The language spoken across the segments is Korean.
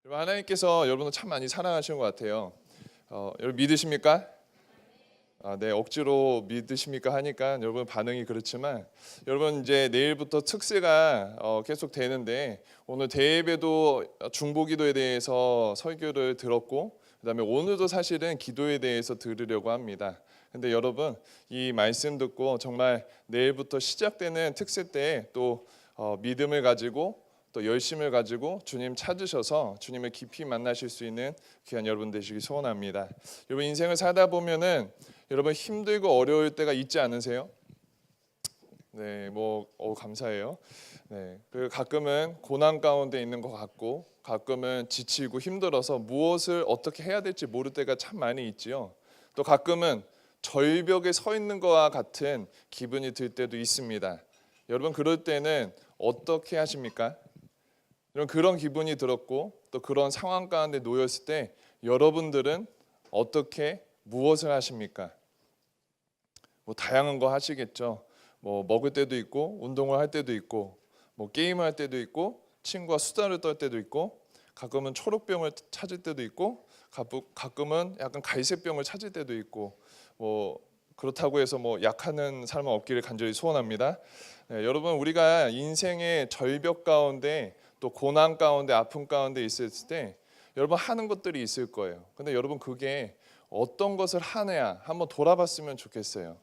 여러분, 하나님께서 여러분을 참 많이 사랑하시는 것 같아요. 여러분 믿으십니까? 네, 억지로 믿으십니까 하니까 여러분 반응이 그렇지만, 여러분 이제 내일부터 특세가 계속 되는데, 오늘 대예배도 중보기도에 대해서 설교를 들었고, 그다음에 오늘도 사실은 기도에 대해서 들으려고 합니다. 근데 여러분, 이 말씀 듣고 정말 내일부터 시작되는 특세 때 또 믿음을 가지고 또 열심을 가지고 주님 찾으셔서 주님을 깊이 만나실 수 있는 귀한 여러분 되시기 소원합니다. 여러분, 인생을 살다 보면은 여러분 힘들고 어려울 때가 있지 않으세요? 네, 감사해요. 네, 그리고 가끔은 고난 가운데 있는 것 같고, 가끔은 지치고 힘들어서 무엇을 어떻게 해야 될지 모를 때가 참 많이 있지요. 또 가끔은 절벽에 서 있는 것과 같은 기분이 들 때도 있습니다. 여러분, 그럴 때는 어떻게 하십니까? 여러분, 그런 기분이 들었고 또 그런 상황 가운데 놓였을 때 여러분들은 어떻게 무엇을 하십니까? 다양한 거 하시겠죠. 먹을 때도 있고, 운동을 할 때도 있고, 게임을 할 때도 있고, 친구와 수다를 떨 때도 있고, 가끔은 초록병을 찾을 때도 있고, 가끔은 약간 갈색병을 찾을 때도 있고, 그렇다고 해서 약하는 삶은 없기를 간절히 소원합니다. 네, 여러분, 우리가 인생의 절벽 가운데 또 고난 가운데 아픔 가운데 있을 때 여러분 하는 것들이 있을 거예요. 근데 여러분, 그게 어떤 것을 하느냐 한번 돌아봤으면 좋겠어요.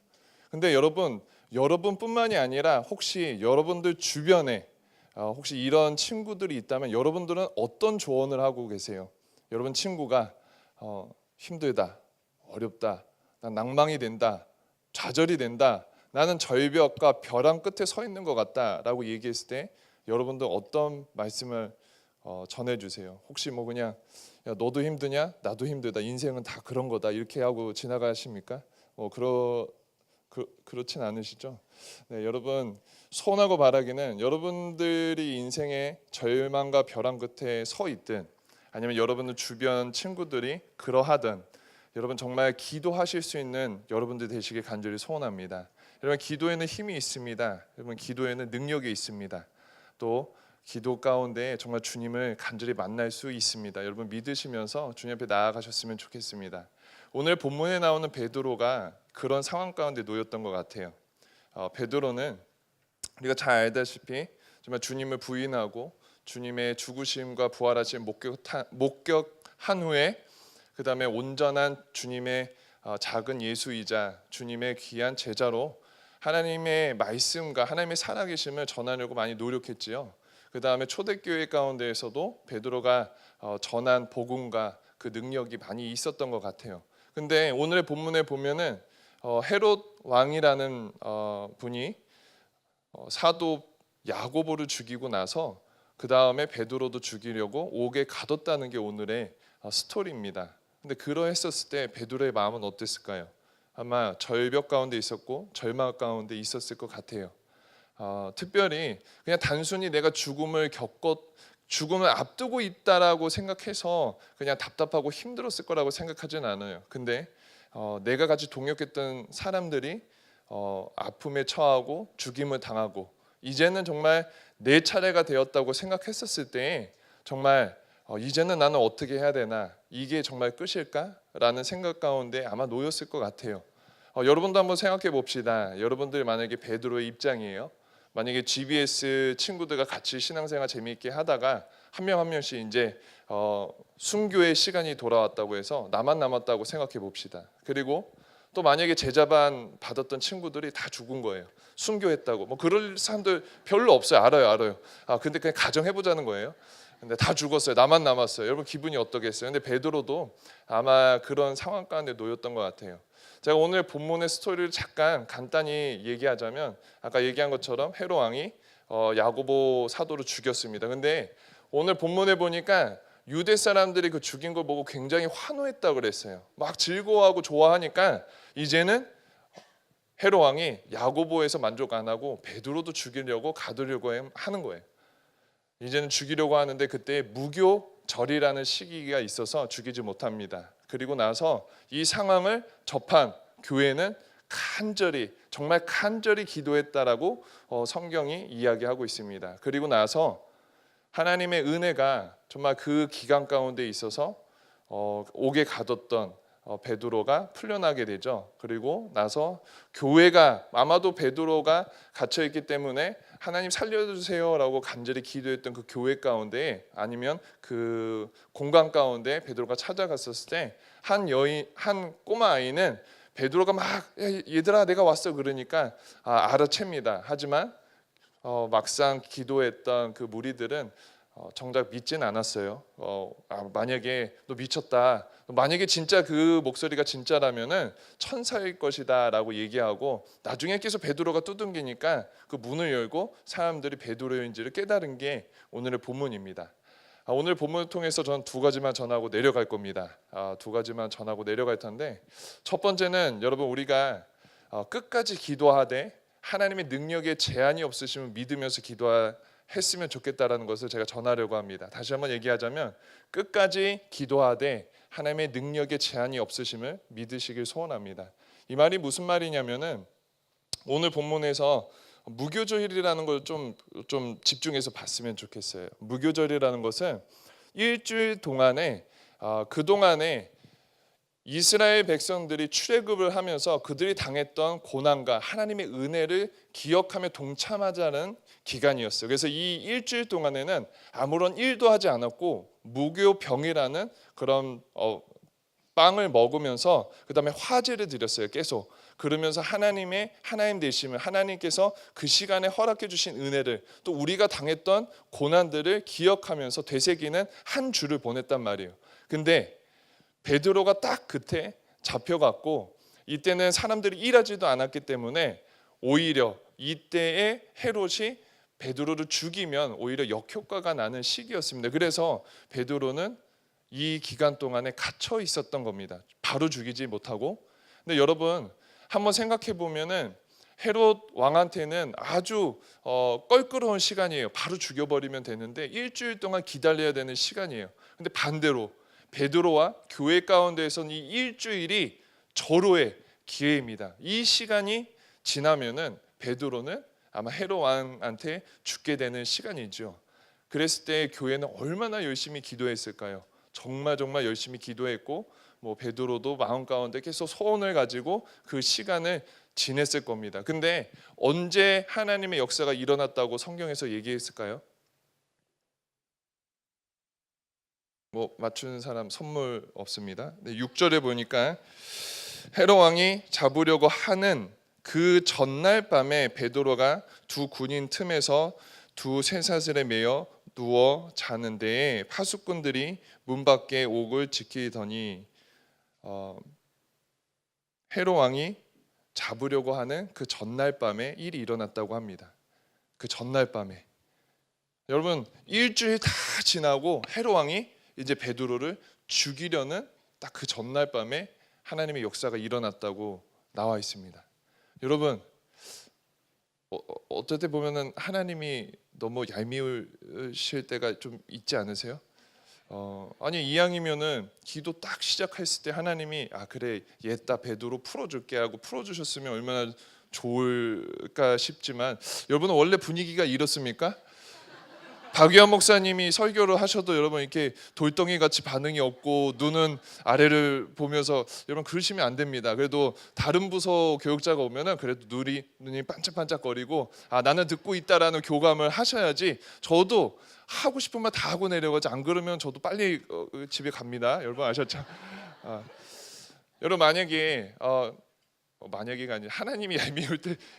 근데 여러분뿐만이 아니라 혹시 여러분들 주변에 혹시 이런 친구들이 있다면 여러분들은 어떤 조언을 하고 계세요? 여러분 친구가 힘들다, 어렵다, 난 낭망이 된다, 좌절이 된다, 나는 절벽과 벼랑 끝에 서 있는 것 같다라고 얘기했을 때 여러분들 어떤 말씀을 전해주세요? 혹시 그냥 야, 너도 힘드냐? 나도 힘들다. 인생은 다 그런 거다. 이렇게 하고 지나가십니까? 그렇진 않으시죠? 네, 여러분, 소원하고 바라기는 여러분들이 인생의 절망과 벼랑 끝에 서 있든 아니면 여러분들 주변 친구들이 그러하든 여러분 정말 기도하실 수 있는 여러분들 되시길 간절히 소원합니다. 여러분, 기도에는 힘이 있습니다. 여러분, 기도에는 능력이 있습니다. 또 기도 가운데 정말 주님을 간절히 만날 수 있습니다. 여러분, 믿으시면서 주님 앞에 나아가셨으면 좋겠습니다. 오늘 본문에 나오는 베드로가 그런 상황 가운데 놓였던 것 같아요. 베드로는 우리가 잘 알다시피 정말 주님을 부인하고 주님의 죽으심과 부활하심 목격한 후에 그 다음에 온전한 주님의 작은 예수이자 주님의 귀한 제자로 하나님의 말씀과 하나님의 살아계심을 전하려고 많이 노력했지요. 그 다음에 초대교회 가운데에서도 베드로가 전한 복음과 그 능력이 많이 있었던 것 같아요. 근데 오늘의 본문에 보면은 헤롯 왕이라는 분이 사도 야고보를 죽이고 나서 그 다음에 베드로도 죽이려고 옥에 가뒀다는 게 오늘의 스토리입니다. 근데 그러했었을 때 베드로의 마음은 어땠을까요? 아마 절벽 가운데 있었고 절망 가운데 있었을 것 같아요. 특별히 그냥 단순히 내가 죽음을 앞두고 있다라고 생각해서 그냥 답답하고 힘들었을 거라고 생각하진 않아요. 근데 내가 같이 동역했던 사람들이 아픔에 처하고 죽임을 당하고 이제는 정말 내 차례가 되었다고 생각했었을 때 정말 이제는 나는 어떻게 해야 되나, 이게 정말 끝일까라는 생각 가운데 아마 놓였을 것 같아요. 여러분도 한번 생각해 봅시다. 여러분들 만약에 베드로의 입장이에요. 만약에 GBS 친구들과 같이 신앙생활 재미있게 하다가 한 명 한 명씩 이제 순교의 시간이 돌아왔다고 해서 나만 남았다고 생각해 봅시다. 그리고 또 만약에 제자반 받았던 친구들이 다 죽은 거예요. 순교했다고. 그럴 사람들 별로 없어요. 알아요. 근데 그냥 가정해 보자는 거예요. 근데 다 죽었어요. 나만 남았어요. 여러분, 기분이 어떠겠어요? 근데 베드로도 아마 그런 상황 가운데 놓였던 것 같아요. 제가 오늘 본문의 스토리를 잠깐 간단히 얘기하자면, 아까 얘기한 것처럼 헤롯 왕이 야고보 사도를 죽였습니다. 근데 오늘 본문에 보니까 유대 사람들이 그 죽인 걸 보고 굉장히 환호했다고 그랬어요. 막 즐거워하고 좋아하니까 이제는 헤롯 왕이 야고보에서 만족 안 하고 베드로도 죽이려고 가두려고 하는 거예요. 이제는 죽이려고 하는데 그때 무교절이라는 시기가 있어서 죽이지 못합니다. 그리고 나서 이 상황을 접한 교회는 정말 간절히 기도했다라고 성경이 이야기하고 있습니다. 그리고 나서 하나님의 은혜가 정말 그 기간 가운데 있어서 옥에 가뒀던 베드로가 풀려나게 되죠. 그리고 나서 교회가 아마도 베드로가 갇혀 있기 때문에 하나님 살려주세요라고 간절히 기도했던 그 교회 가운데, 아니면 그 공간 가운데 베드로가 찾아갔었을 때 한 꼬마 아이는 베드로가 막 얘들아 내가 왔어 그러니까 알아챕니다. 하지만 막상 기도했던 그 무리들은 정작 믿진 않았어요. 만약에 너 미쳤다, 만약에 진짜 그 목소리가 진짜라면은 천사일 것이다라고 얘기하고, 나중에 계속 베드로가 두둥기니까 그 문을 열고 사람들이 베드로인지를 깨달은 게 오늘의 본문입니다. 오늘 본문을 통해서 저는 두 가지만 전하고 내려갈 겁니다. 두 가지만 전하고 내려갈 텐데, 첫 번째는 여러분, 우리가 끝까지 기도하되 하나님의 능력에 제한이 없으시면 믿으면서 기도했으면 좋겠다라는 것을 제가 전하려고 합니다. 다시 한번 얘기하자면, 끝까지 기도하되 하나님의 능력에 제한이 없으심을 믿으시길 소원합니다. 이 말이 무슨 말이냐면은, 오늘 본문에서 무교절이라는 걸 좀 집중해서 봤으면 좋겠어요. 무교절이라는 것은 일주일 동안에 그동안에 이스라엘 백성들이 출애굽을 하면서 그들이 당했던 고난과 하나님의 은혜를 기억하며 동참하자는 기간이었어요. 그래서 이 일주일 동안에는 아무런 일도 하지 않았고 무교병이라는 그런 빵을 먹으면서 그 다음에 화제를 드렸어요. 계속 그러면서 하나님 되심을, 하나님께서 그 시간에 허락해 주신 은혜를, 또 우리가 당했던 고난들을 기억하면서 되새기는 한 주를 보냈단 말이에요. 근데 베드로가 딱 그때 잡혀갔고, 이때는 사람들이 일하지도 않았기 때문에 오히려 이때에 헤롯이 베드로를 죽이면 오히려 역효과가 나는 시기였습니다. 그래서 베드로는 이 기간 동안에 갇혀 있었던 겁니다. 바로 죽이지 못하고. 근데 여러분, 한번 생각해 보면은 헤롯 왕한테는 아주 껄끄러운 시간이에요. 바로 죽여버리면 되는데 일주일 동안 기다려야 되는 시간이에요. 근데 반대로 베드로와 교회 가운데에서는 이 일주일이 절호의 기회입니다. 이 시간이 지나면은 베드로는 아마 헤롯 왕한테 죽게 되는 시간이죠. 그랬을 때 교회는 얼마나 열심히 기도했을까요? 정말 열심히 기도했고, 베드로도 마음 가운데 계속 소원을 가지고 그 시간을 지냈을 겁니다. 근데 언제 하나님의 역사가 일어났다고 성경에서 얘기했을까요? 맞추는 사람 선물 없습니다. 6절에 보니까 헤롯 왕이 잡으려고 하는 그 전날 밤에 베드로가 두 군인 틈에서 두 쇠사슬에 매여 누워 자는데 파수꾼들이 문 밖에 옥을 지키더니 헤롯 왕이 잡으려고 하는 그 전날 밤에 일이 일어났다고 합니다. 그 전날 밤에, 여러분, 일주일 다 지나고 헤롯 왕이 이제 베드로를 죽이려는 딱 그 전날 밤에 하나님의 역사가 일어났다고 나와 있습니다. 여러분, 어떨 때 보면은 하나님이 너무 얄미우실 때가 좀 있지 않으세요? 아니 이왕이면은 기도 딱 시작했을 때 하나님이 그래 얘다 베드로 풀어줄게 하고 풀어주셨으면 얼마나 좋을까 싶지만, 여러분은 원래 분위기가 이렇습니까? 박유한 목사님이 설교를 하셔도 여러분 이렇게 돌덩이 같이 반응이 없고 눈은 아래를 보면서, 여러분 그러시면 안 됩니다. 그래도 다른 부서 교육자가 오면은 그래도 눈이 반짝반짝거리고 나는 듣고 있다라는 교감을 하셔야지. 저도 하고 싶은 말 다 하고 내려가지, 안 그러면 저도 빨리 집에 갑니다. 여러분 아셨죠? 여러분 만약에가 아니라 하나님이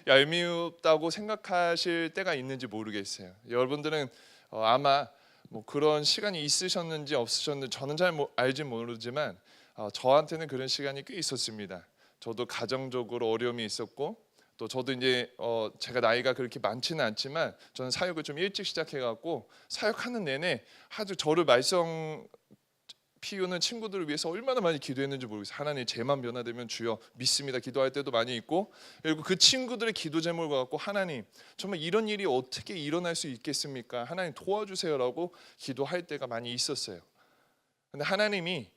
얄미웠다고 생각하실 때가 있는지 모르겠어요. 여러분들은 아마 그런 시간이 있으셨는지 없으셨는지 저는 잘 알지 모르지만 저한테는 그런 시간이 꽤 있었습니다. 저도 가정적으로 어려움이 있었고, 또 저도 이제 제가 나이가 그렇게 많지는 않지만 저는 사역을 좀 일찍 시작해갖고 사역하는 내내 아주 저를 말썽 피우는 친구들을 위해서 얼마나 많이 기도했는지 모르겠어요. 하나님 제만 변화되면 주여 믿습니다 기도할 때도 많이 있고, 그리고 그 친구들의 기도 제목을 갖고 하나님 정말 이런 일이 어떻게 일어날 수 있겠습니까? 하나님 도와주세요라고 기도할 때가 많이 있었어요. 근데 하나님이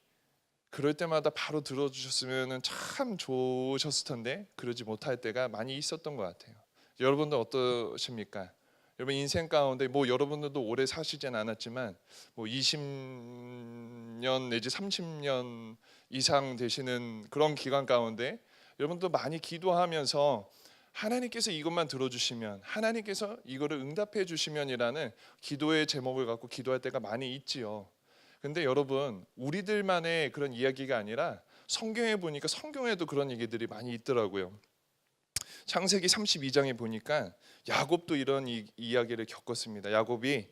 그럴 때마다 바로 들어주셨으면 참 좋으셨을 텐데 그러지 못할 때가 많이 있었던 것 같아요. 여러분들 어떠십니까? 여러분 인생 가운데 뭐 여러분들도 오래 사시진 않았지만 뭐 20년 내지 30년 이상 되시는 그런 기간 가운데 여러분도 많이 기도하면서 하나님께서 이것만 들어주시면, 하나님께서 이거를 응답해 주시면이라는 기도의 제목을 갖고 기도할 때가 많이 있지요. 근데 여러분, 우리들만의 그런 이야기가 아니라 성경에 보니까 성경에도 그런 얘기들이 많이 있더라고요. 창세기 32장에 보니까 야곱도 이런 이야기를 겪었습니다. 야곱이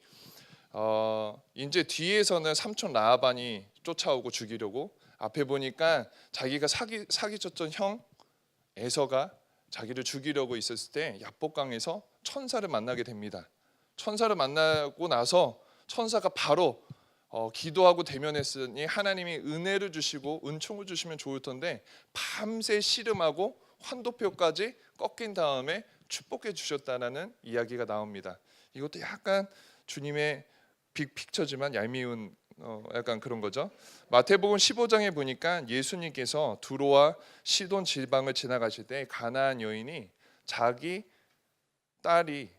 이제 뒤에서는 삼촌 라반이 쫓아오고 죽이려고, 앞에 보니까 자기가 사기쳤던 형 에서가 자기를 죽이려고 있었을 때 야복강에서 천사를 만나게 됩니다. 천사를 만나고 나서 천사가 바로 기도하고 대면했으니 하나님이 은혜를 주시고 은총을 주시면 좋을 텐데 밤새 씨름하고 환도표까지 꺾인 다음에 축복해 주셨다라는 이야기가 나옵니다. 이것도 약간 주님의 빅픽처지만 얄미운 약간 그런 거죠. 마태복음 15장에 보니까 예수님께서 두로와 시돈 지방을 지나가실 때 가나안 여인이 자기 딸이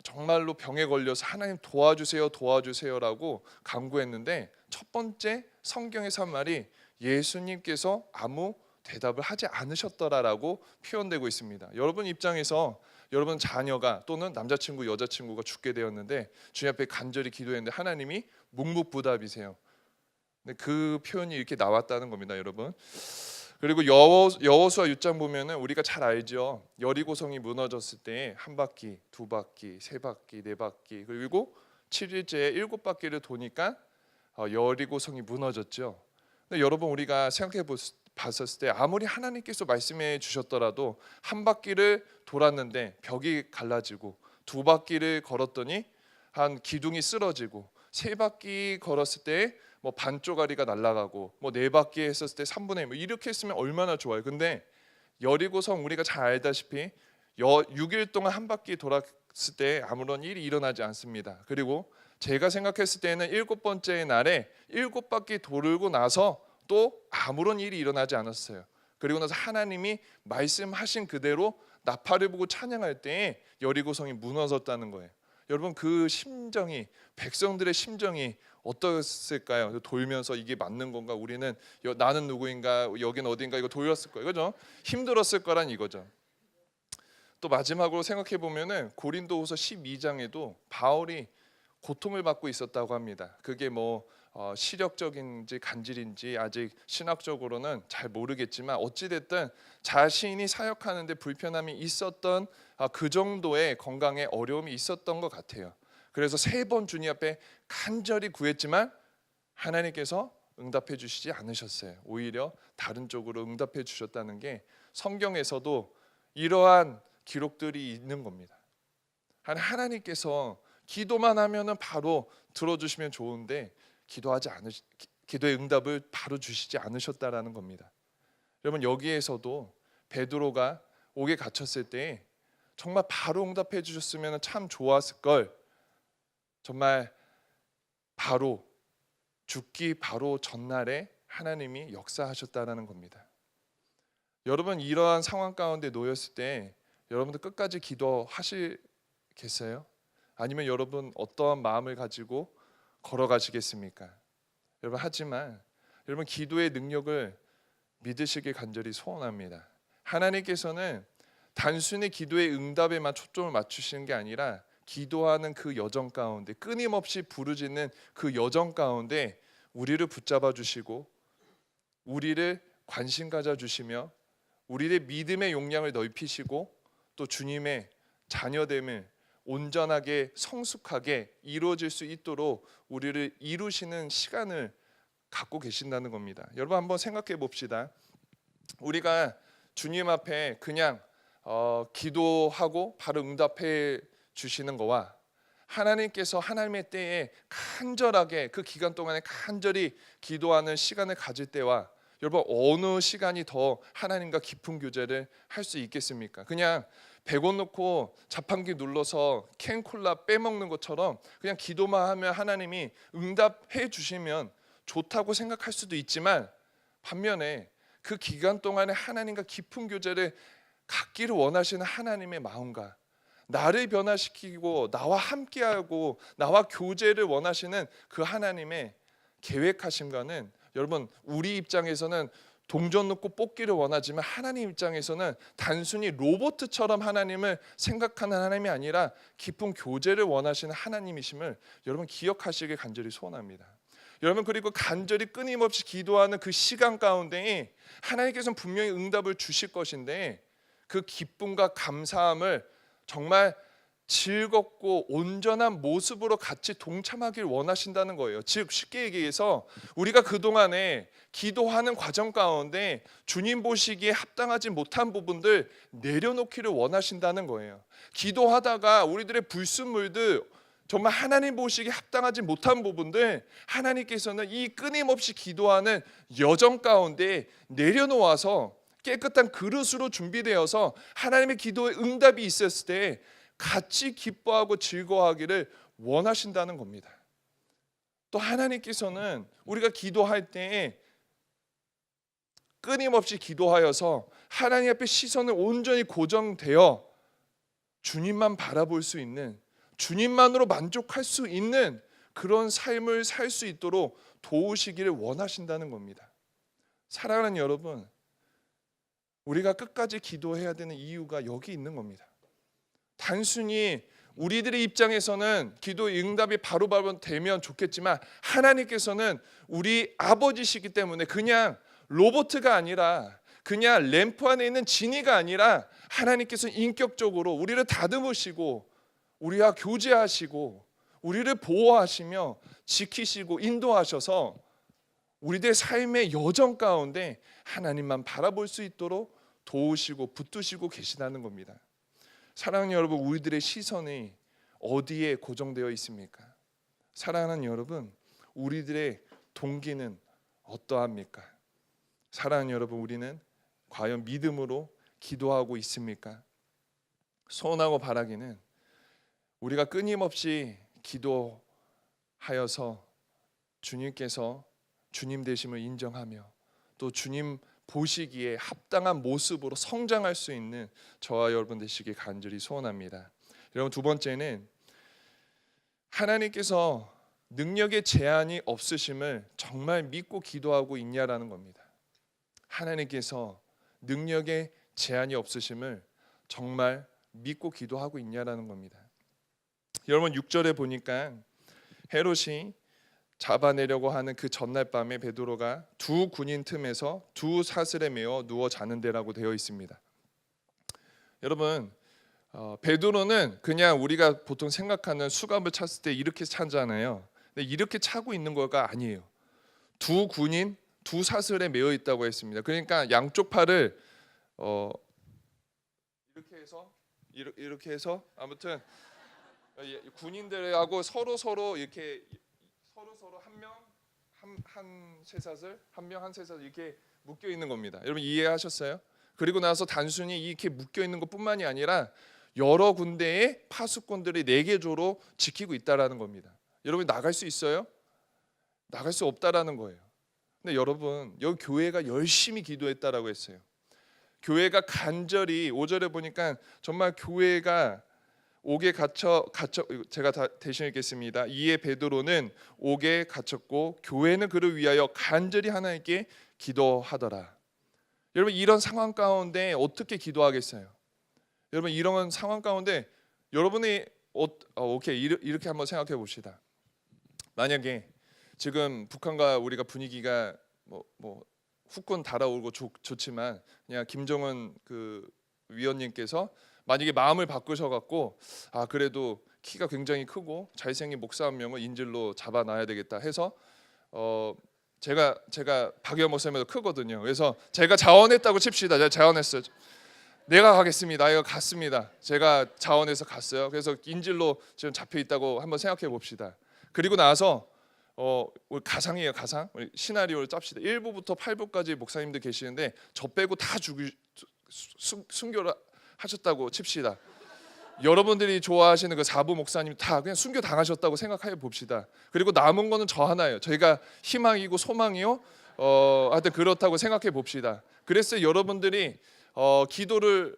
정말로 병에 걸려서 하나님 도와주세요라고 간구했는데 첫 번째 성경에서 한 말이 예수님께서 아무 대답을 하지 않으셨더라라고 표현되고 있습니다. 여러분 입장에서 여러분 자녀가 또는 남자친구 여자친구가 죽게 되었는데 주님 앞에 간절히 기도했는데 하나님이 묵묵부답이세요. 근데 그 표현이 이렇게 나왔다는 겁니다, 여러분. 그리고 여호수아 6장 보면은 우리가 잘 알죠. 여리고성이 무너졌을 때 한 바퀴, 두 바퀴, 세 바퀴, 네 바퀴, 그리고 7일째에 7바퀴를 도니까 여리고성이 무너졌죠. 근데 여러분 우리가 생각해 봤었을 때 아무리 하나님께서 말씀해 주셨더라도 한 바퀴를 돌았는데 벽이 갈라지고 두 바퀴를 걸었더니 한 기둥이 쓰러지고 세 바퀴 걸었을 때 뭐 반쪽아리가 날아가고 뭐 네 바퀴 했었을 때 3분의 1 뭐 이렇게 했으면 얼마나 좋아요. 근데 여리고성 우리가 잘 알다시피 6일 동안 한 바퀴 돌았을 때 아무런 일이 일어나지 않습니다. 그리고 제가 생각했을 때는 7번째 날에 7바퀴 돌고 나서 또 아무런 일이 일어나지 않았어요. 그리고 나서 하나님이 말씀하신 그대로 나팔을 보고 찬양할 때에 여리고성이 무너졌다는 거예요. 여러분 그 심정이, 백성들의 심정이 어떠했을까요? 돌면서 이게 맞는 건가? 우리는 나는 누구인가? 여긴 어딘가? 이거 돌렸을 거예요, 그죠? 힘들었을 거란 이거죠. 또 마지막으로 생각해 보면은 고린도후서 12장에도 바울이 고통을 받고 있었다고 합니다. 그게 뭐 시력적인지 간질인지 아직 신학적으로는 잘 모르겠지만 어찌 됐든 자신이 사역하는데 불편함이 있었던 그 정도의 건강에 어려움이 있었던 것 같아요. 그래서 3번 주님 앞에 간절히 구했지만 하나님께서 응답해 주시지 않으셨어요. 오히려 다른 쪽으로 응답해 주셨다는 게 성경에서도 이러한 기록들이 있는 겁니다. 하나님께서 기도만 하면은 바로 들어주시면 좋은데 기도의 응답을 바로 주시지 않으셨다라는 겁니다. 여러분 여기에서도 베드로가 옥에 갇혔을 때 정말 바로 응답해 주셨으면 참 좋았을 걸, 정말 바로 죽기 바로 전날에 하나님이 역사하셨다라는 겁니다. 여러분 이러한 상황 가운데 놓였을 때 여러분들 끝까지 기도하시겠어요? 아니면 여러분 어떠한 마음을 가지고 걸어가시겠습니까? 여러분 하지만 여러분 기도의 능력을 믿으시길 간절히 소원합니다. 하나님께서는 단순히 기도의 응답에만 초점을 맞추시는 게 아니라 기도하는 그 여정 가운데 끊임없이 부르짖는 그 여정 가운데 우리를 붙잡아 주시고 우리를 관심 가져 주시며 우리의 믿음의 용량을 넓히시고 또 주님의 자녀됨을 온전하게 성숙하게 이루어질 수 있도록 우리를 이루시는 시간을 갖고 계신다는 겁니다. 여러분 한번 생각해 봅시다. 우리가 주님 앞에 그냥 기도하고 바로 응답해 주시는 거와 하나님께서 하나님의 때에 간절하게 그 기간 동안에 간절히 기도하는 시간을 가질 때와 여러분 어느 시간이 더 하나님과 깊은 교제를 할 수 있겠습니까? 그냥 100원 넣고 자판기 눌러서 캔콜라 빼먹는 것처럼 그냥 기도만 하면 하나님이 응답해 주시면 좋다고 생각할 수도 있지만 반면에 그 기간 동안에 하나님과 깊은 교제를 갖기를 원하시는 하나님의 마음과 나를 변화시키고 나와 함께하고 나와 교제를 원하시는 그 하나님의 계획하심과는, 여러분 우리 입장에서는 동전 넣고 뽑기를 원하지만 하나님 입장에서는 단순히 로봇처럼 하나님을 생각하는 하나님이 아니라 깊은 교제를 원하시는 하나님이심을 여러분 기억하시길 간절히 소원합니다. 여러분, 그리고 간절히 끊임없이 기도하는 그 시간 가운데 하나님께서는 분명히 응답을 주실 것인데, 그 기쁨과 감사함을 정말 즐겁고 온전한 모습으로 같이 동참하길 원하신다는 거예요. 즉 쉽게 얘기해서 우리가 그동안에 기도하는 과정 가운데 주님 보시기에 합당하지 못한 부분들 내려놓기를 원하신다는 거예요. 기도하다가 우리들의 불순물들, 정말 하나님 보시기에 합당하지 못한 부분들, 하나님께서는 이 끊임없이 기도하는 여정 가운데 내려놓아서 깨끗한 그릇으로 준비되어서 하나님의 기도에 응답이 있었을 때 같이 기뻐하고 즐거워하기를 원하신다는 겁니다. 또 하나님께서는 우리가 기도할 때 끊임없이 기도하여서 하나님 앞에 시선을 온전히 고정되어 주님만 바라볼 수 있는, 주님만으로 만족할 수 있는 그런 삶을 살 수 있도록 도우시기를 원하신다는 겁니다. 사랑하는 여러분, 우리가 끝까지 기도해야 되는 이유가 여기 있는 겁니다. 단순히 우리들의 입장에서는 기도의 응답이 바로바로 되면 좋겠지만, 하나님께서는 우리 아버지시기 때문에 그냥 로봇가 아니라, 그냥 램프 안에 있는 지니가 아니라, 하나님께서 인격적으로 우리를 다듬으시고 우리와 교제하시고 우리를 보호하시며 지키시고 인도하셔서 우리들의 삶의 여정 가운데 하나님만 바라볼 수 있도록 도우시고 붙드시고 계시다는 겁니다. 사랑하는 여러분, 우리들의 시선이 어디에 고정되어 있습니까? 사랑하는 여러분, 우리들의 동기는 어떠합니까? 사랑하는 여러분, 우리는 과연 믿음으로 기도하고 있습니까? 소원하고 바라기는 우리가 끊임없이 기도하여서 주님께서 주님 되심을 인정하며 또 주님 보시기에 합당한 모습으로 성장할 수 있는 저와 여러분 되시길 간절히 소원합니다. 여러분, 두 번째는 하나님께서 능력의 제한이 없으심을 정말 믿고 기도하고 있냐라는 겁니다. 하나님께서 능력의 제한이 없으심을 정말 믿고 기도하고 있냐라는 겁니다. 여러분, 6절에 보니까 헤롯이 잡아내려고 하는 그 전날 밤에 베드로가 두 군인 틈에서 두 사슬에 매어 누워 자는데라고 되어 있습니다. 여러분, 베드로는 그냥 우리가 보통 생각하는 수갑을 찼을 때 이렇게 차잖아요. 근데 이렇게 차고 있는 거가 아니에요. 두 군인 두 사슬에 매어 있다고 했습니다. 그러니까 양쪽 팔을 이렇게 해서 아무튼 군인들하고 서로 이렇게 서로 한 쇠사슬, 한 명 한 쇠사슬 이렇게 묶여 있는 겁니다. 여러분 이해하셨어요? 그리고 나서 단순히 이렇게 묶여 있는 것뿐만이 아니라 여러 군데의 파수꾼들이 4개조로 지키고 있다라는 겁니다. 여러분 나갈 수 있어요? 나갈 수 없다라는 거예요. 근데 여러분, 여기 교회가 열심히 기도했다라고 했어요. 교회가 간절히 5절에 보니까 정말 교회가 옥에 갇혀 제가 대신 읽겠습니다. 이에 베드로는 옥에 갇혔고 교회는 그를 위하여 간절히 하나님께 기도하더라. 여러분, 이런 상황 가운데 어떻게 기도하겠어요? 여러분, 이런 상황 가운데 여러분이 오케이 이렇게 한번 생각해 봅시다. 만약에 지금 북한과 우리가 분위기가 뭐 후끈 달아오르고 좋지만 그냥 김정은 그 위원님께서 만약에 마음을 바꾸셔갖고 그래도 키가 굉장히 크고 잘생긴 목사 한 명을 인질로 잡아놔야 되겠다 해서 제가 박유한 목사님보다 크거든요. 그래서 제가 자원했다고 칩시다. 제가 자원했어요. 내가 가겠습니다. 이거 갔습니다. 제가 자원해서 갔어요. 그래서 인질로 지금 잡혀 있다고 한번 생각해 봅시다. 그리고 나서 우리 가상이에요. 가상. 우리 시나리오를 짭시다. 1부부터 8부까지 목사님들 계시는데 저 빼고 다 순교를 하셨다고 칩시다. 여러분들이 좋아하시는 그 4부 목사님 다 그냥 순교 당하셨다고 생각해 봅시다. 그리고 남은 거는 저 하나예요. 저희가 희망이고 소망이요. 하여튼 그렇다고 생각해 봅시다. 그래서 여러분들이 기도를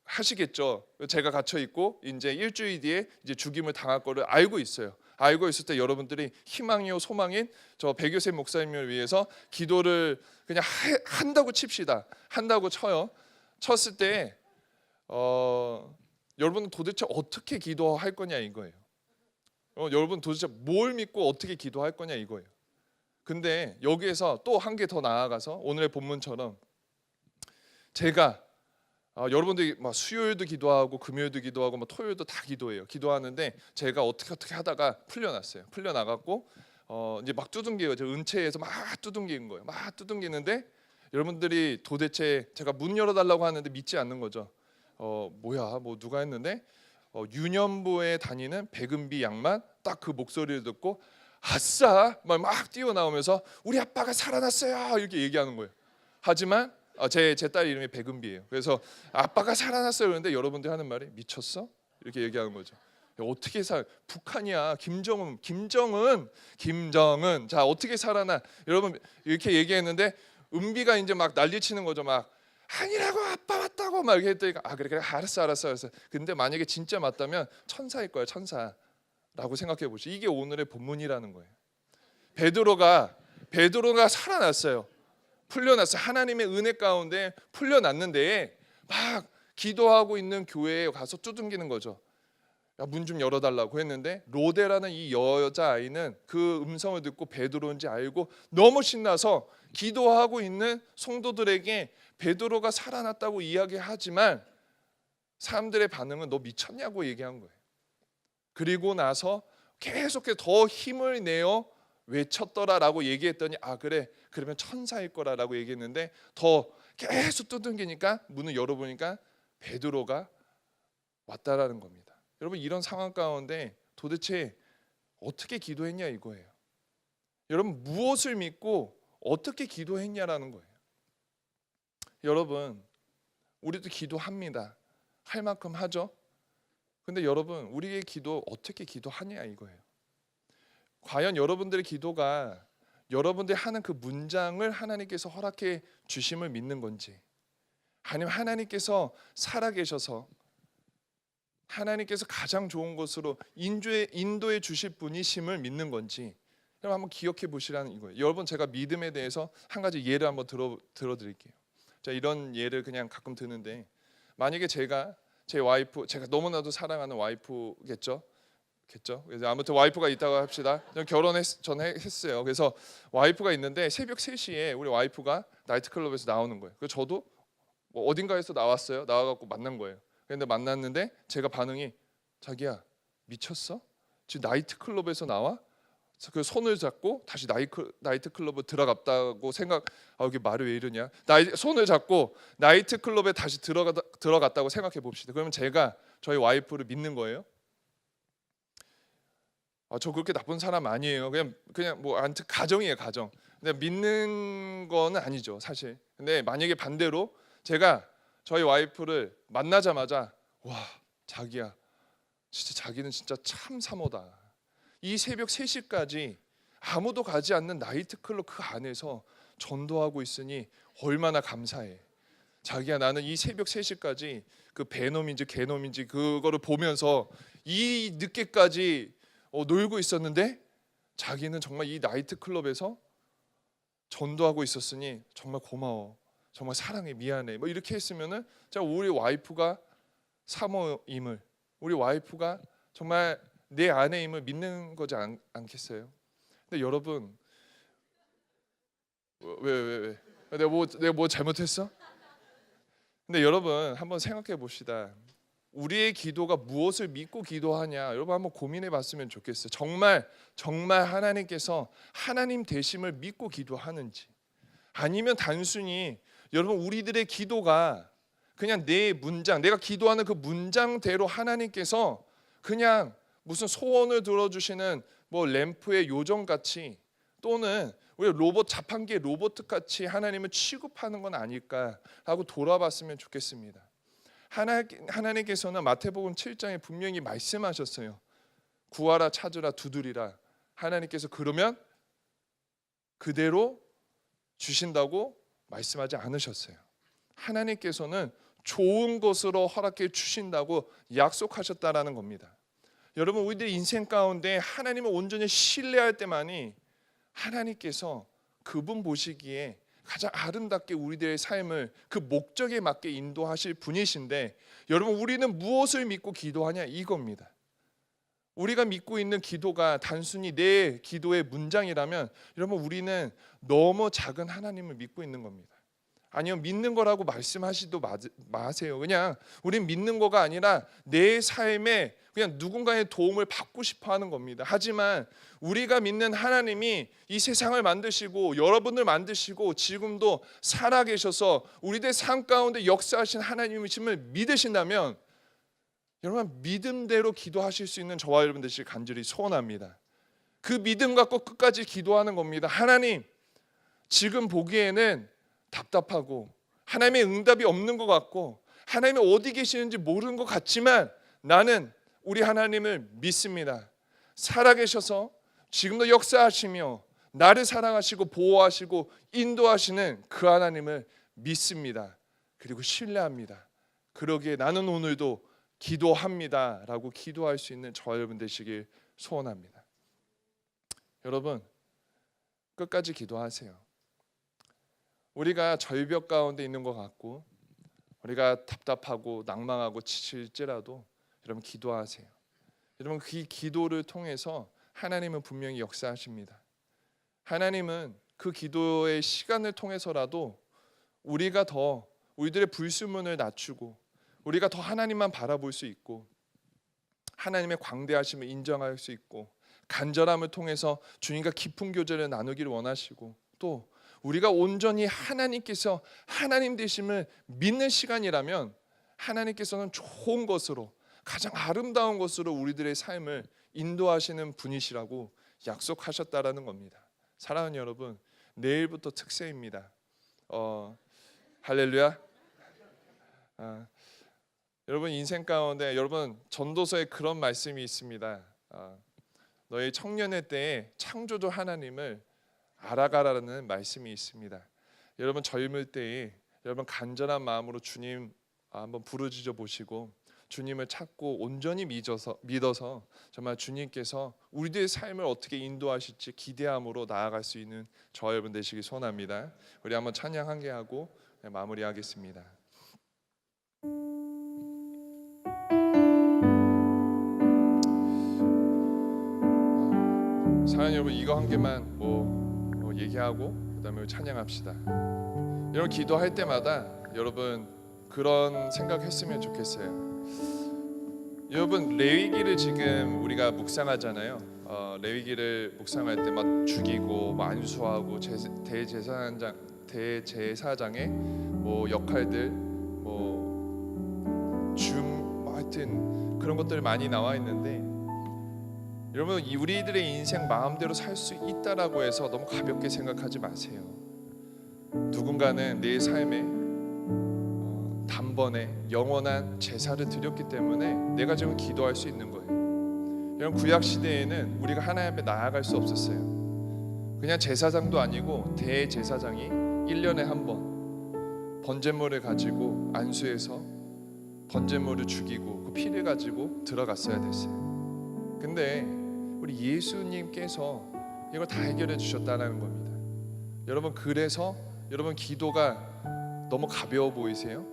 하시겠죠. 제가 갇혀 있고 이제 일주일 뒤에 이제 죽임을 당할 거를 알고 있어요. 알고 있을 때 여러분들이 희망이요 소망인 저 백요셉 목사님을 위해서 기도를 그냥 한다고 칩시다. 한다고 쳐요. 쳤을 때 여러분 도대체 어떻게 기도할 거냐 이거예요. 여러분 도대체 뭘 믿고 어떻게 기도할 거냐 이거예요. 근데 여기에서 또 한 개 더 나아가서 오늘의 본문처럼 제가 여러분들이 막 수요일도 기도하고 금요일도 기도하고 뭐 토요일도 다 기도해요. 기도하는데 제가 어떻게 하다가 풀려났어요. 풀려나갔고 이제 막 두둥겨요. 저 은채에서 막 두둥기는 거예요. 막 두둥기는데 여러분들이 도대체 제가 문 열어달라고 하는데 믿지 않는 거죠. 뭐야 뭐 누가 했는데 유년부에 다니는 백은비 양만 딱 그 목소리를 듣고 아싸 막 뛰어나오면서 우리 아빠가 살아났어요 이렇게 얘기하는 거예요. 하지만 제 딸 이름이 백은비예요. 그래서 아빠가 살아났어요 그런데 여러분들이 하는 말이 미쳤어? 이렇게 얘기하는 거죠. 어떻게 북한이야 김정은 자 어떻게 살아나 여러분 이렇게 얘기했는데 은비가 이제 막 난리치는 거죠. 막 아니라고 아빠 맞다고 막 이렇게 했더니 그래 알았어. 근데 만약에 진짜 맞다면 천사일 거야 천사라고 생각해 보시죠. 이게 오늘의 본문이라는 거예요. 베드로가 살아났어요. 풀려났어요. 하나님의 은혜 가운데 풀려났는데 막 기도하고 있는 교회에 가서 두둥기는 거죠. 문 좀 열어달라고 했는데 로데라는 이 여자아이는 그 음성을 듣고 베드로인지 알고 너무 신나서 기도하고 있는 성도들에게 베드로가 살아났다고 이야기하지만 사람들의 반응은 너 미쳤냐고 얘기한 거예요. 그리고 나서 계속해서 더 힘을 내어 외쳤더라라고 얘기했더니 그래 그러면 천사일 거라라고 얘기했는데 더 계속 두둥기니까 문을 열어보니까 베드로가 왔다라는 겁니다. 여러분 이런 상황 가운데 도대체 어떻게 기도했냐 이거예요. 여러분 무엇을 믿고 어떻게 기도했냐라는 거예요. 여러분 우리도 기도합니다. 할 만큼 하죠. 근데 여러분 우리의 기도 어떻게 기도하냐 이거예요. 과연 여러분들의 기도가 여러분들이 하는 그 문장을 하나님께서 허락해 주심을 믿는 건지 아니면 하나님께서 살아계셔서 하나님께서 가장 좋은 것으로 인도해 주실 분이심을 믿는 건지 여러분 한번 기억해 보시라는 이거예요. 여러분 제가 믿음에 대해서 한 가지 예를 한번 들어드릴게요. 자 이런 예를 그냥 가끔 드는데 만약에 제가 제 와이프 제가 너무나도 사랑하는 와이프겠죠. 그래서 아무튼 와이프가 있다고 합시다. 전에 했어요. 그래서 와이프가 있는데 새벽 3시에 우리 와이프가 나이트클럽에서 나오는 거예요. 그래서 저도 뭐 어딘가에서 나왔어요. 나와갖고 만난 거예요. 근데 만났는데 제가 반응이 자기야 미쳤어? 지금 나이트클럽에서 나와? 그 손을 잡고 다시 나이트클럽에 들어갔다고 이게 말이 왜 이러냐? 손을 잡고 나이트클럽에 다시 들어갔다고 생각해 봅시다. 그러면 제가 저희 와이프를 믿는 거예요? 저 그렇게 나쁜 사람 아니에요. 그냥 뭐 아무튼 가정이에요 가정. 근데 믿는 거는 아니죠 사실. 근데 만약에 반대로 제가 저희 와이프를 만나자마자 와 자기야 진짜 자기는 진짜 참 사모다. 이 새벽 3시까지 아무도 가지 않는 나이트클럽 그 안에서 전도하고 있으니 얼마나 감사해. 자기야 나는 이 새벽 3시까지 그 배놈인지 개놈인지 그거를 보면서 이 늦게까지 놀고 있었는데 자기는 정말 이 나이트클럽에서 전도하고 있었으니 정말 고마워. 정말 사랑해 미안해 뭐 이렇게 했으면은 우리 와이프가 사모임을 우리 와이프가 정말 내 아내임을 믿는 거지 않겠어요? 근데 여러분 왜 내가 뭐 잘못했어? 근데 여러분 한번 생각해 봅시다. 우리의 기도가 무엇을 믿고 기도하냐 여러분 한번 고민해 봤으면 좋겠어요. 정말 하나님께서 하나님 되심을 믿고 기도하는지 아니면 단순히 여러분 우리들의 기도가 그냥 내 문장 내가 기도하는 그 문장대로 하나님께서 그냥 무슨 소원을 들어주시는 뭐 램프의 요정같이 또는 우리 자판기 로봇같이 하나님을 취급하는 건 아닐까라고 돌아봤으면 좋겠습니다. 하나님께서는 마태복음 7장에 분명히 말씀하셨어요. 구하라 찾으라 두드리라. 하나님께서 그러면 그대로 주신다고 말씀하지 않으셨어요. 하나님께서는 좋은 것으로 허락해 주신다고 약속하셨다라는 겁니다. 여러분, 우리들 인생 가운데 하나님을 온전히 신뢰할 때만이 하나님께서 그분 보시기에 가장 아름답게 우리들의 삶을 그 목적에 맞게 인도하실 분이신데, 여러분, 우리는 무엇을 믿고 기도하냐 이겁니다. 우리가 믿고 있는 기도가 단순히 내 기도의 문장이라면 여러분, 우리는 너무 작은 하나님을 믿고 있는 겁니다. 아니요, 믿는 거라고 말씀하시도 마세요. 그냥 우린 믿는 거가 아니라 내 삶에 그냥 누군가의 도움을 받고 싶어 하는 겁니다. 하지만 우리가 믿는 하나님이 이 세상을 만드시고 여러분을 만드시고 지금도 살아계셔서 우리들 삶 가운데 역사하신 하나님이심을 믿으신다면 여러분, 믿음대로 기도하실 수 있는 저와 여러분 되시길 간절히 소원합니다. 그 믿음 갖고 끝까지 기도하는 겁니다. 하나님, 지금 보기에는 답답하고 하나님의 응답이 없는 것 같고 하나님이 어디 계시는지 모르는 것 같지만 나는 우리 하나님을 믿습니다. 살아계셔서 지금도 역사하시며 나를 사랑하시고 보호하시고 인도하시는 그 하나님을 믿습니다. 그리고 신뢰합니다. 그러기에 나는 오늘도 기도합니다 라고 기도할 수 있는 저와 여러분 되시길 소원합니다. 여러분, 끝까지 기도하세요. 우리가 절벽 가운데 있는 것 같고 우리가 답답하고 낭망하고 지칠지라도 여러분 기도하세요. 여러분, 그 기도를 통해서 하나님은 분명히 역사하십니다. 하나님은 그 기도의 시간을 통해서라도 우리가 더 우리들의 불순물을 낮추고 우리가 더 하나님만 바라볼 수 있고 하나님의 광대하심을 인정할 수 있고 간절함을 통해서 주님과 깊은 교제를 나누기를 원하시고 또 우리가 온전히 하나님께서 하나님 되심을 믿는 시간이라면 하나님께서는 좋은 것으로 가장 아름다운 것으로 우리들의 삶을 인도하시는 분이시라고 약속하셨다라는 겁니다. 사랑하는 여러분, 내일부터 특세입니다. 할렐루야. 여러분, 인생 가운데 여러분 전도서에 그런 말씀이 있습니다. 너희 청년의 때에 창조주 하나님을 알아가라는 말씀이 있습니다. 여러분, 젊을 때에 여러분 간절한 마음으로 주님 한번 부르짖어 보시고 주님을 찾고 온전히 믿어서 정말 주님께서 우리들의 삶을 어떻게 인도하실지 기대함으로 나아갈 수 있는 저와 여러분 되시길 소원합니다. 우리 한번 찬양 함께 하고 마무리하겠습니다. 사랑하는 여러분, 이거 한 개만 얘기하고 그다음에 찬양합시다. 여러분, 기도할 때마다 여러분 그런 생각했으면 좋겠어요. 여러분, 레위기를 지금 우리가 묵상하잖아요. 레위기를 묵상할 때 막 죽이고 안수하고 대제사장의 역할들 하여튼 그런 것들이 많이 나와 있는데 여러분, 우리들의 인생 마음대로 살 수 있다라고 해서 너무 가볍게 생각하지 마세요. 누군가는 내 삶에 단번에 영원한 제사를 드렸기 때문에 내가 지금 기도할 수 있는 거예요. 여러분, 구약 시대에는 우리가 하나님 앞에 나아갈 수 없었어요. 그냥 제사장도 아니고 대제사장이 1년에 한 번 번제물을 가지고 안수해서 번제물을 죽이고 그 피를 가지고 들어갔어야 됐어요. 근데 우리 예수님께서 이걸 다 해결해 주셨다는 겁니다. 여러분, 그래서 여러분 기도가 너무 가벼워 보이세요?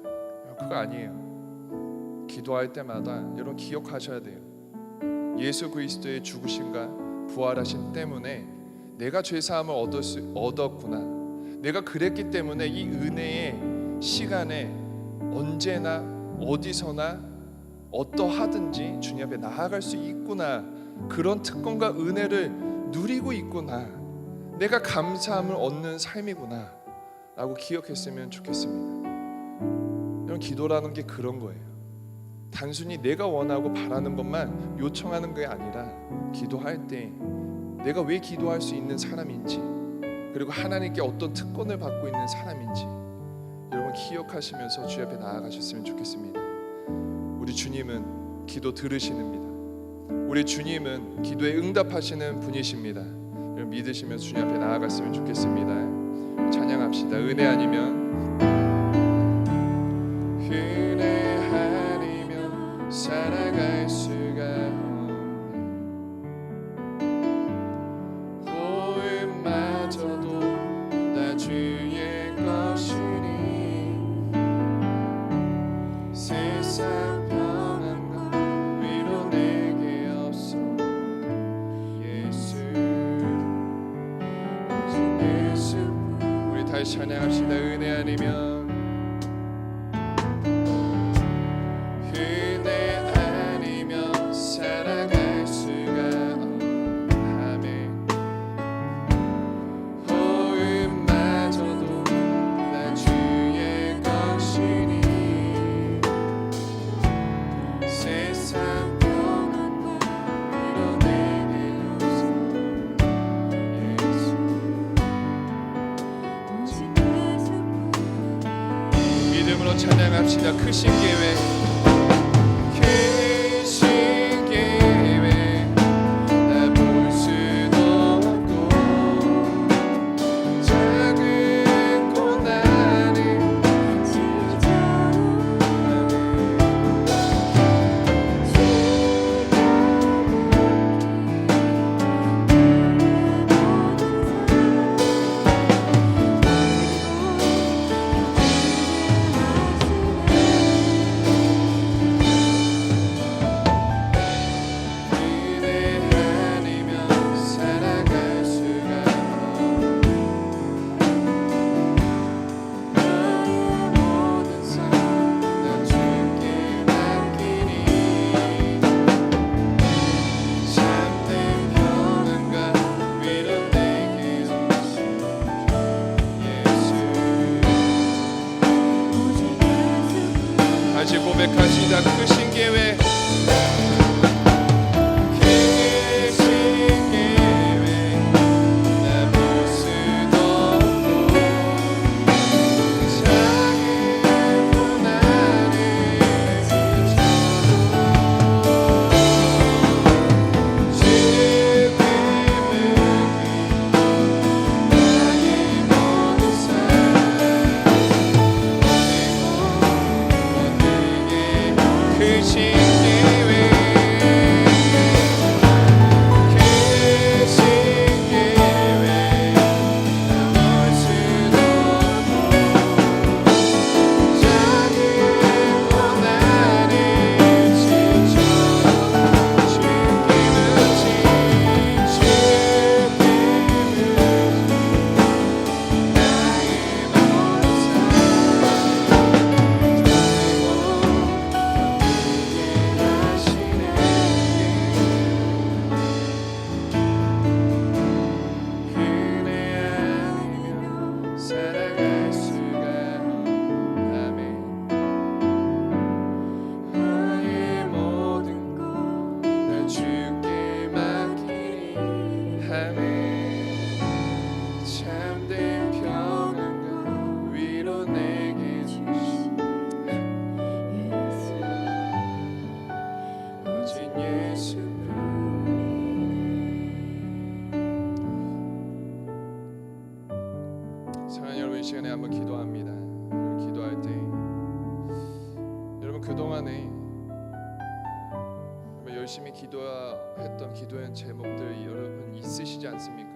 그거 아니에요. 기도할 때마다 여러분 기억하셔야 돼요. 예수 그리스도의 죽으심과 부활하심 때문에 내가 죄사함을 얻었구나. 내가 그랬기 때문에 이 은혜의 시간에 언제나 어디서나 어떠하든지 주님 앞에 나아갈 수 있구나. 그런 특권과 은혜를 누리고 있구나. 내가 감사함을 얻는 삶이구나 라고 기억했으면 좋겠습니다. 여러분, 기도라는 게 그런 거예요. 단순히 내가 원하고 바라는 것만 요청하는 게 아니라 기도할 때 내가 왜 기도할 수 있는 사람인지 그리고 하나님께 어떤 특권을 받고 있는 사람인지 여러분 기억하시면서 주 앞에 나아가셨으면 좋겠습니다. 우리 주님은 기도 들으시는입니다. 우리 주님은 기도에 응답하시는 분이십니다. 여러분, 믿으시면서 주님 앞에 나아갔으면 좋겠습니다. 찬양합시다. 은혜 아니면 주의 것이니 세상 평안과 위로 내게 없어 예수 우리 다시 찬양합시다. 은혜 아니면 살아갈 수가 없네. 호흡마저도 나 주의 것이니 세상 평안과 위로 내게 없어 예수 믿음으로 찬양합시다. 크신 계획 다시 고백하시다. 크신 계획 이 시간에 한번 기도합니다. 기도할 때 여러분 그동안에 열심히 기도했던 기도한 제목들 여러분 있으시지 않습니까?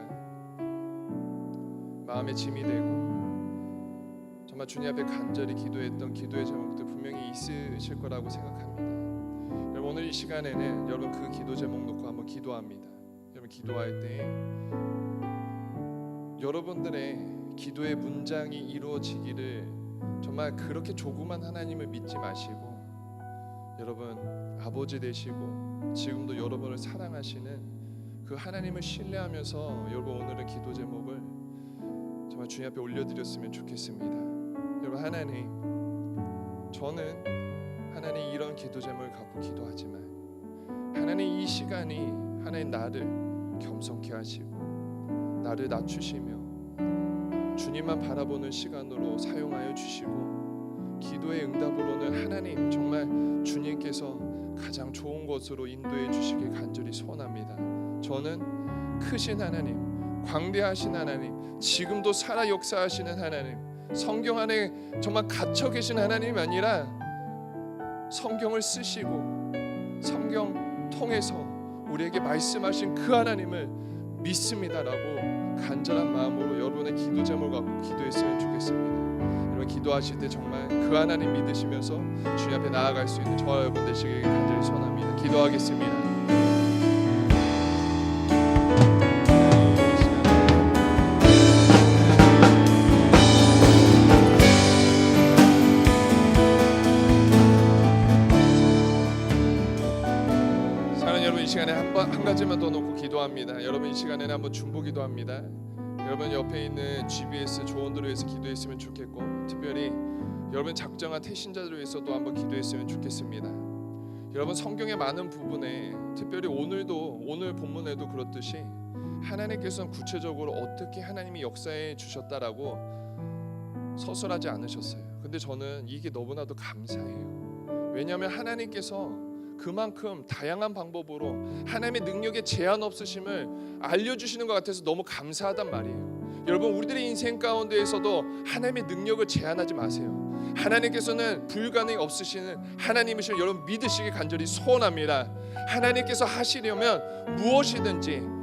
마음에 짐이 되고 정말 주님 앞에 간절히 기도했던 기도의 제목들 분명히 있으실 거라고 생각합니다. 여러분 오늘 이 시간에는 여러분 그 기도 제목 놓고 한번 기도합니다. 여러분 기도할 때 여러분들의 기도의 문장이 이루어지기를 정말 그렇게 조그만 하나님을 믿지 마시고 여러분 아버지 되시고 지금도 여러분을 사랑하시는 그 하나님을 신뢰하면서 여러분 오늘의 기도 제목을 정말 주님 앞에 올려드렸으면 좋겠습니다. 여러분 하나님, 저는 하나님 이런 기도 제목을 갖고 기도하지만 하나님 이 시간이 하나님 나를 겸손케 하시고 나를 낮추시며 주님만 바라보는 시간으로 사용하여 주시고 기도의 응답으로는 하나님 정말 주님께서 가장 좋은 것으로 인도해 주시길 간절히 소원합니다. 저는 크신 하나님, 광대하신 하나님, 지금도 살아 역사하시는 하나님, 성경 안에 정말 갇혀 계신 하나님이 아니라 성경을 쓰시고 성경 통해서 우리에게 말씀하신 그 하나님을 믿습니다라고 간절한 마음으로 여러분의 기도 제목을 갖고 기도했으면 좋겠습니다. 여러분 기도하실 때 정말 그 하나님 믿으시면서 주님 앞에 나아갈 수 있는 저와 여러분 되시길 간절히 소원합니다. 기도하겠습니다. 이 시간에 한 가지만 더 놓고 기도합니다. 여러분 이 시간에는 한번 중보 기도합니다. 여러분 옆에 있는 GBS 조원들을 위해서 기도했으면 좋겠고, 특별히 여러분 작정한 태신자들을 위해서도 한번 기도했으면 좋겠습니다. 여러분 성경의 많은 부분에, 특별히 오늘 본문에도 그렇듯이 하나님께서는 구체적으로 어떻게 하나님이 역사해 주셨다라고 서술하지 않으셨어요. 근데 저는 이게 너무나도 감사해요. 왜냐하면 하나님께서 그만큼 다양한 방법으로 하나님의 능력에 제한 없으심을 알려주시는 것 같아서 너무 감사하단 말이에요. 여러분 우리들의 인생 가운데에서도 하나님의 능력을 제한하지 마세요. 하나님께서는 불가능이 없으시는 하나님이시를 여러분 믿으시길 간절히 소원합니다. 하나님께서 하시려면 무엇이든지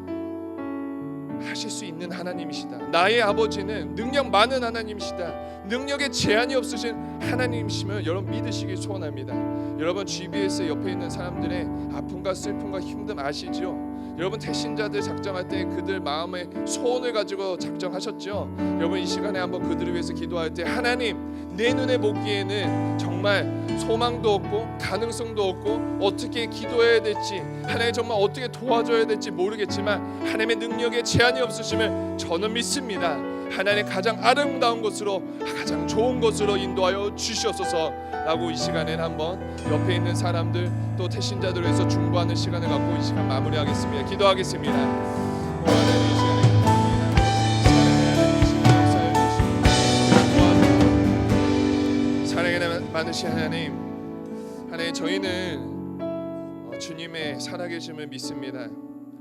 하실 수 있는 하나님이시다. 나의 아버지는 능력 많은 하나님이시다. 능력에 제한이 없으신 하나님이시면 여러분 믿으시길 소원합니다. 여러분 GBS 옆에 있는 사람들의 아픔과 슬픔과 힘듦 아시죠? 여러분 태신자들 작정할 때 그들 마음의 소원을 가지고 작정하셨죠? 여러분 이 시간에 한번 그들을 위해서 기도할 때 하나님 내 눈에 보기에는 정말 소망도 없고 가능성도 없고 어떻게 기도해야 될지 하나님 정말 어떻게 도와줘야 될지 모르겠지만 하나님의 능력에 제한이 없으심을 저는 믿습니다. 하나님 가장 아름다운 것으로 가장 좋은 것으로 인도하여 주시옵소서라고 이 시간에는 한번 옆에 있는 사람들 또 태신자들을 위해서 중보하는 시간을 갖고 이 시간 마무리하겠습니다. 기도하겠습니다. 하나님 이 시간에 사랑에 많으신 하나님 저희는 주님의 살아계심을 믿습니다.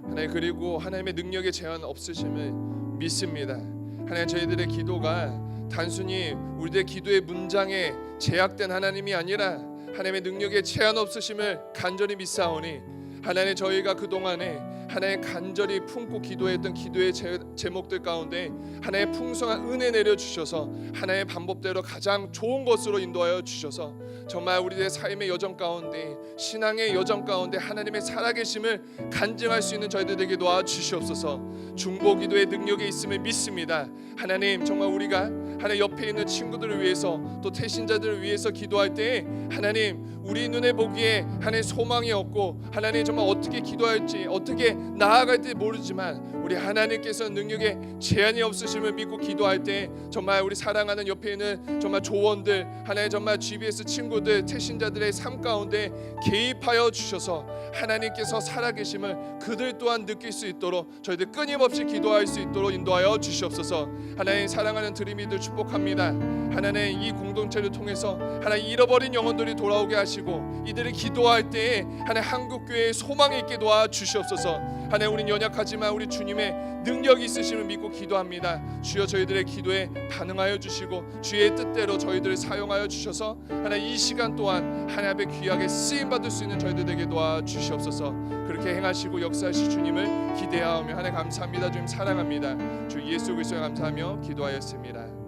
하나님 그리고 하나님의 능력에 제한 없으심을 믿습니다. 하나님 저희들의 기도가 단순히 우리들의 기도의 문장에 제약된 하나님이 아니라 하나님의 능력에 제한 없으심을 간절히 믿사오니 하나님 저희가 그동안에 하나님 간절히 품고 기도했던 기도의 제목들 가운데 하나님의 풍성한 은혜 내려주셔서 하나님의 방법대로 가장 좋은 것으로 인도하여 주셔서 정말 우리의 삶의 여정 가운데 신앙의 여정 가운데 하나님의 살아계심을 간증할 수 있는 저희들에게 도와주시옵소서. 중보기도의 능력이 있음을 믿습니다. 하나님 정말 우리가 하나님 옆에 있는 친구들을 위해서 또 태신자들을 위해서 기도할 때 하나님 우리 눈에 보기에 하나님 소망이 없고 하나님 정말 어떻게 기도할지 어떻게 나아갈지 모르지만 우리 하나님께서는 능력에 제한이 없으심을 믿고 기도할 때 정말 우리 사랑하는 옆에 있는 정말 조원들 하나님 정말 GBS 친구들 태신자들의 삶 가운데 개입하여 주셔서 하나님께서 살아계심을 그들 또한 느낄 수 있도록 저희들 끊임없이 기도할 수 있도록 인도하여 주시옵소서. 하나님 사랑하는 드림이들 축복합니다. 하나님 이 공동체를 통해서 하나님 잃어버린 영혼들이 돌아오게 하시고 이들이 기도할 때에 하나님 한국교회의 소망이 있게 도와 주시옵소서. 하나님 우린 연약하지만 우리 주님의 능력이 있으심을 믿고 기도합니다. 주여 저희들의 기도에 반응하여 주시고 주의 뜻대로 저희들을 사용하여 주셔서 하나님 이 시간 또한 하나님 앞에 귀하게 쓰임받을 수 있는 저희들에게 도와 주시옵소서. 그렇게 행하시고 역사하실 주님을 기대하오며 하나님 감사합니다. 주님 사랑합니다. 주 예수 그리스도에 감사하며 기도하였습니다.